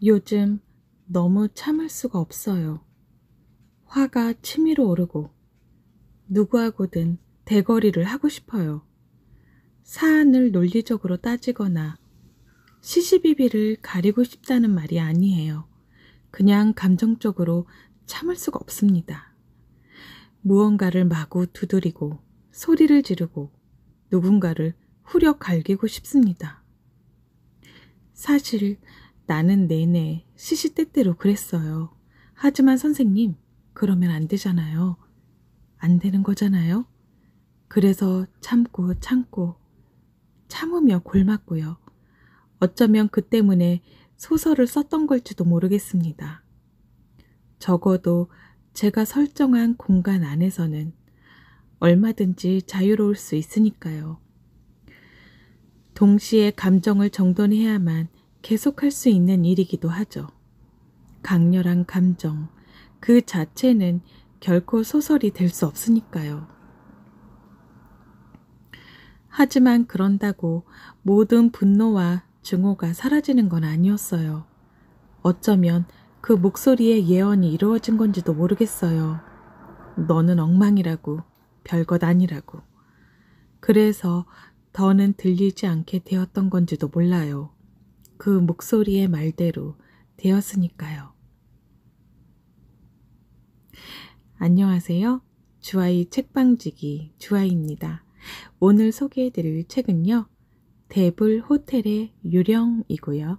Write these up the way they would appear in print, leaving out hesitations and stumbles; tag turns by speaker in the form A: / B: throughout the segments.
A: 요즘 너무 참을 수가 없어요. 화가 치밀어 오르고 누구하고든 대거리를 하고 싶어요. 사안을 논리적으로 따지거나 시시비비를 가리고 싶다는 말이 아니에요. 그냥 감정적으로 참을 수가 없습니다. 무언가를 마구 두드리고 소리를 지르고 누군가를 후려 갈기고 싶습니다. 사실 나는 내내 시시때때로 그랬어요. 하지만 선생님, 그러면 안 되잖아요. 안 되는 거잖아요. 그래서 참고 참으며 골맞고요. 어쩌면 그 때문에 소설을 썼던 걸지도 모르겠습니다. 적어도 제가 설정한 공간 안에서는 얼마든지 자유로울 수 있으니까요. 동시에 감정을 정돈해야만 계속할 수 있는 일이기도 하죠. 강렬한 감정, 그 자체는 결코 소설이 될 수 없으니까요. 하지만 그런다고 모든 분노와 증오가 사라지는 건 아니었어요. 어쩌면 그 목소리의 예언이 이루어진 건지도 모르겠어요. 너는 엉망이라고, 별것 아니라고. 그래서 더는 들리지 않게 되었던 건지도 몰라요. 그 목소리의 말대로 되었으니까요. 안녕하세요. 주아이 책방지기 주아이입니다. 오늘 소개해드릴 책은요. 대불 호텔의 유령이고요.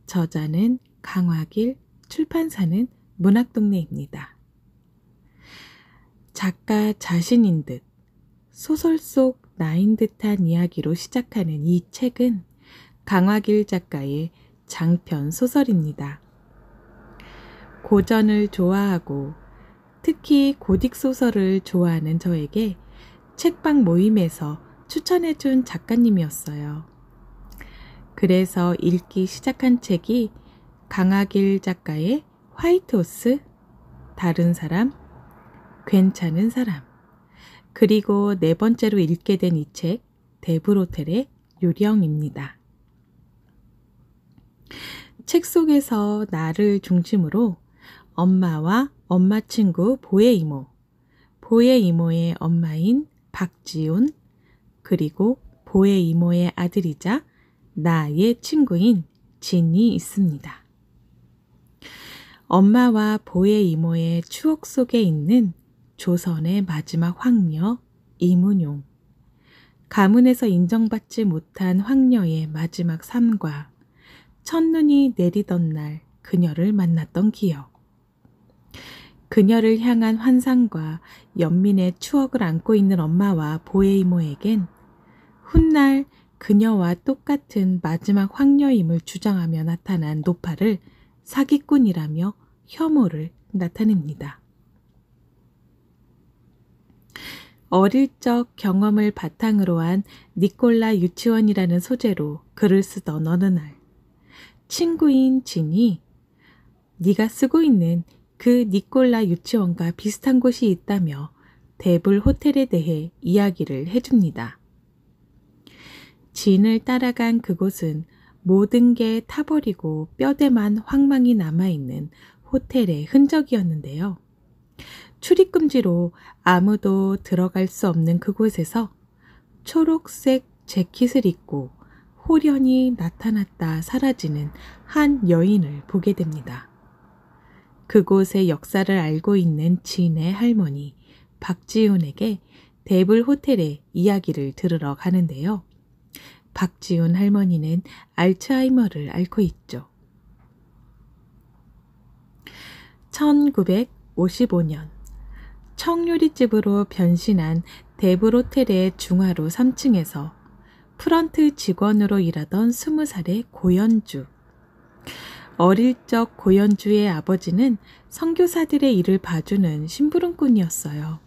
A: 저자는 강화길, 출판사는 문학동네입니다. 작가 자신인 듯 소설 속 나인 듯한 이야기로 시작하는 이 책은 강화길 작가의 장편 소설입니다. 고전을 좋아하고 특히 고딕 소설을 좋아하는 저에게 책방 모임에서 추천해준 작가님이었어요. 그래서 읽기 시작한 책이 강화길 작가의 화이트호스, 다른 사람, 괜찮은 사람, 그리고 네 번째로 읽게 된 이 책, 대불호텔의 유령입니다. 책 속에서 나를 중심으로 엄마와 엄마 친구 보혜 이모, 보혜 이모의 엄마인 박지훈, 그리고 보혜 이모의 아들이자 나의 친구인 진이 있습니다. 엄마와 보혜 이모의 추억 속에 있는 조선의 마지막 황녀 이문용, 가문에서 인정받지 못한 황녀의 마지막 삶과 첫눈이 내리던 날 그녀를 만났던 기억, 그녀를 향한 환상과 연민의 추억을 안고 있는 엄마와 보혜 이모에겐 훗날 그녀와 똑같은 마지막 황녀임을 주장하며 나타난 노파를 사기꾼이라며 혐오를 나타냅니다. 어릴 적 경험을 바탕으로 한 니콜라 유치원이라는 소재로 글을 쓰던 어느 날 친구인 진이 네가 쓰고 있는 그 니콜라 유치원과 비슷한 곳이 있다며 대불 호텔에 대해 이야기를 해줍니다. 진을 따라간 그곳은 모든 게 타버리고 뼈대만 황망이 남아있는 호텔의 흔적이었는데요. 출입금지로 아무도 들어갈 수 없는 그곳에서 초록색 재킷을 입고 호련히 나타났다 사라지는 한 여인을 보게 됩니다. 그곳의 역사를 알고 있는 진의 할머니 박지훈에게 대불 호텔의 이야기를 들으러 가는데요. 박지훈 할머니는 알츠하이머를 앓고 있죠. 1955년 청유리집으로 변신한 대불 호텔의 중화로 3층에서 프런트 직원으로 일하던 20살의 고연주. 어릴 적 고연주의 아버지는 선교사들의 일을 봐주는 심부름꾼이었어요.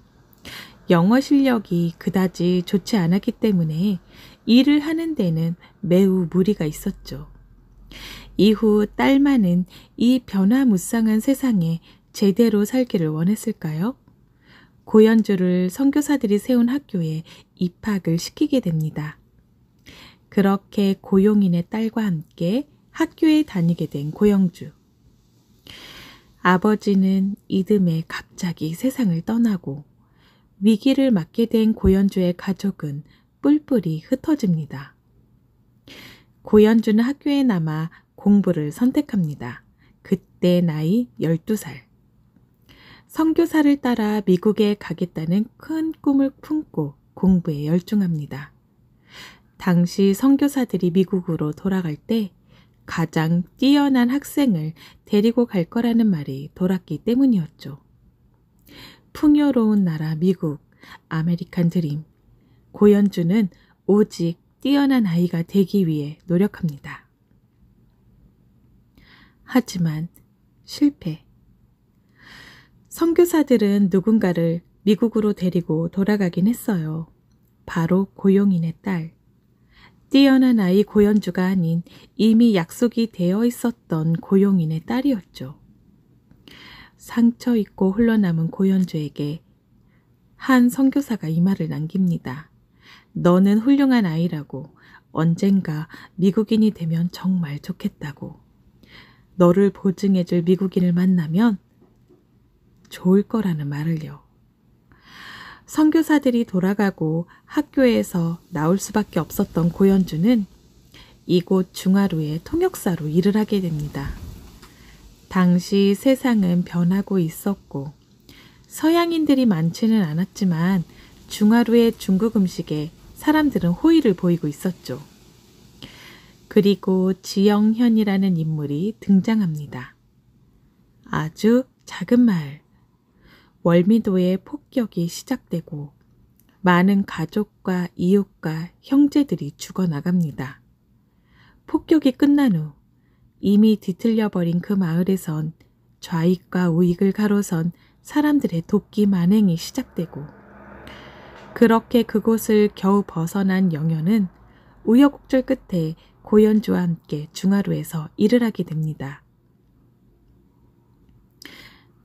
A: 영어 실력이 그다지 좋지 않았기 때문에 일을 하는 데는 매우 무리가 있었죠. 이후 딸만은 이 변화무쌍한 세상에 제대로 살기를 원했을까요? 고연주를 선교사들이 세운 학교에 입학을 시키게 됩니다. 그렇게 고용인의 딸과 함께 학교에 다니게 된 고영주. 아버지는 이듬해 갑자기 세상을 떠나고 위기를 맞게 된 고현주의 가족은 뿔뿔이 흩어집니다. 고현주는 학교에 남아 공부를 선택합니다. 그때 나이 12살. 선교사를 따라 미국에 가겠다는 큰 꿈을 품고 공부에 열중합니다. 당시 선교사들이 미국으로 돌아갈 때 가장 뛰어난 학생을 데리고 갈 거라는 말이 돌았기 때문이었죠. 풍요로운 나라 미국, 아메리칸 드림. 고현주는 오직 뛰어난 아이가 되기 위해 노력합니다. 하지만 실패. 선교사들은 누군가를 미국으로 데리고 돌아가긴 했어요. 바로 고용인의 딸. 뛰어난 아이 고현주가 아닌 이미 약속이 되어 있었던 고용인의 딸이었죠. 상처 입고 홀로남은 고현주에게 한 선교사가 이 말을 남깁니다. 너는 훌륭한 아이라고, 언젠가 미국인이 되면 정말 좋겠다고. 너를 보증해줄 미국인을 만나면 좋을 거라는 말을요. 선교사들이 돌아가고 학교에서 나올 수밖에 없었던 고현주는 이곳 중하루의 통역사로 일을 하게 됩니다. 당시 세상은 변하고 있었고 서양인들이 많지는 않았지만 중하루의 중국 음식에 사람들은 호의를 보이고 있었죠. 그리고 지영현이라는 인물이 등장합니다. 아주 작은 마을. 월미도의 폭격이 시작되고 많은 가족과 이웃과 형제들이 죽어나갑니다. 폭격이 끝난 후 이미 뒤틀려버린 그 마을에선 좌익과 우익을 가로선 사람들의 돕기 만행이 시작되고 그렇게 그곳을 겨우 벗어난 영현은 우여곡절 끝에 고현주와 함께 중하루에서 일을 하게 됩니다.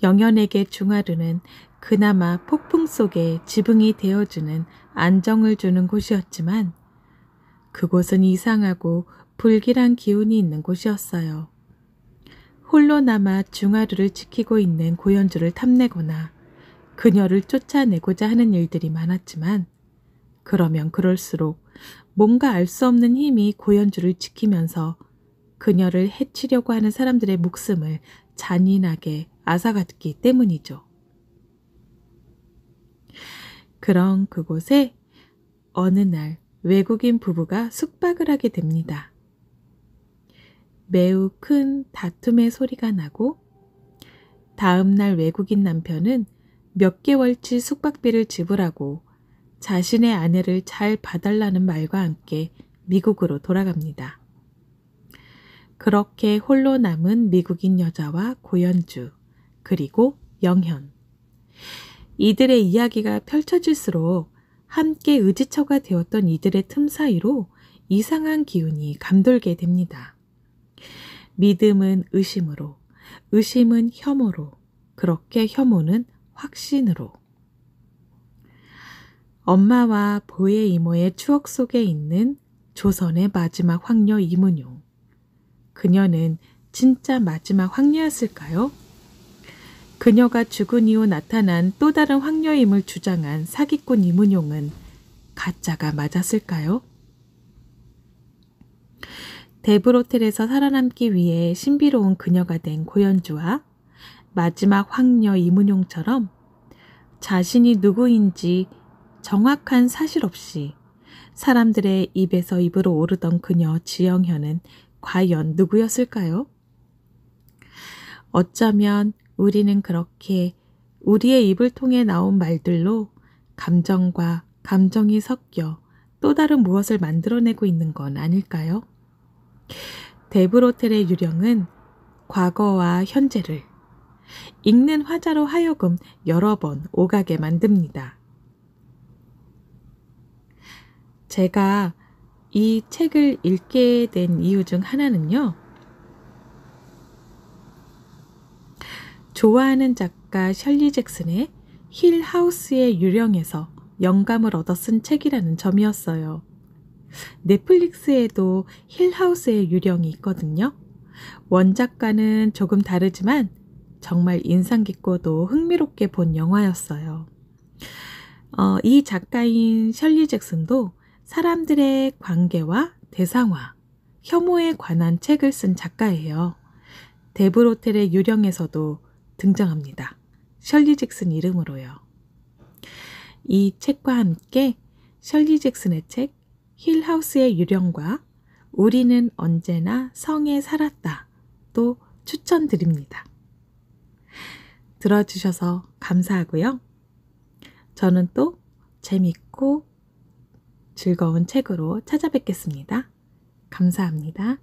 A: 영현에게 중하루는 그나마 폭풍 속에 지붕이 되어주는 안정을 주는 곳이었지만 그곳은 이상하고 불길한 기운이 있는 곳이었어요. 홀로 남아 중하루를 지키고 있는 고현주를 탐내거나 그녀를 쫓아내고자 하는 일들이 많았지만 그러면 그럴수록 뭔가 알 수 없는 힘이 고현주를 지키면서 그녀를 해치려고 하는 사람들의 목숨을 잔인하게 앗아갔기 때문이죠. 그런 그곳에 어느 날 외국인 부부가 숙박을 하게 됩니다. 매우 큰 다툼의 소리가 나고 다음 날 외국인 남편은 몇 개월치 숙박비를 지불하고 자신의 아내를 잘 봐달라는 말과 함께 미국으로 돌아갑니다. 그렇게 홀로 남은 미국인 여자와 고현주 그리고 영현. 이들의 이야기가 펼쳐질수록 함께 의지처가 되었던 이들의 틈 사이로 이상한 기운이 감돌게 됩니다. 믿음은 의심으로, 의심은 혐오로, 그렇게 혐오는 확신으로. 엄마와 보혜 이모의 추억 속에 있는 조선의 마지막 황녀 이문용. 그녀는 진짜 마지막 황녀였을까요? 그녀가 죽은 이후 나타난 또 다른 황녀임을 주장한 사기꾼 이문용은 가짜가 맞았을까요? 데브로텔에서 살아남기 위해 신비로운 그녀가 된 고현주와 마지막 황녀 이문용처럼 자신이 누구인지 정확한 사실 없이 사람들의 입에서 입으로 오르던 그녀 지영현은 과연 누구였을까요? 어쩌면 우리는 그렇게 우리의 입을 통해 나온 말들로 감정과 감정이 섞여 또 다른 무엇을 만들어내고 있는 건 아닐까요? 데브로텔의 유령은 과거와 현재를 읽는 화자로 하여금 여러 번 오가게 만듭니다. 제가 이 책을 읽게 된 이유 중 하나는요. 좋아하는 작가 셜리 잭슨의 힐 하우스의 유령에서 영감을 얻어 쓴 책이라는 점이었어요. 넷플릭스에도 힐 하우스의 유령이 있거든요. 원작과는 조금 다르지만 정말 인상 깊고도 흥미롭게 본 영화였어요. 이 작가인 셜리 잭슨도 사람들의 관계와 대상화, 혐오에 관한 책을 쓴 작가예요. 데블 호텔의 유령에서도 등장합니다. 셜리 잭슨 이름으로요. 이 책과 함께 셜리 잭슨의 책 힐하우스의 유령과 우리는 언제나 성에 살았다 또 추천드립니다. 들어주셔서 감사하고요. 저는 또 재밌고 즐거운 책으로 찾아뵙겠습니다. 감사합니다.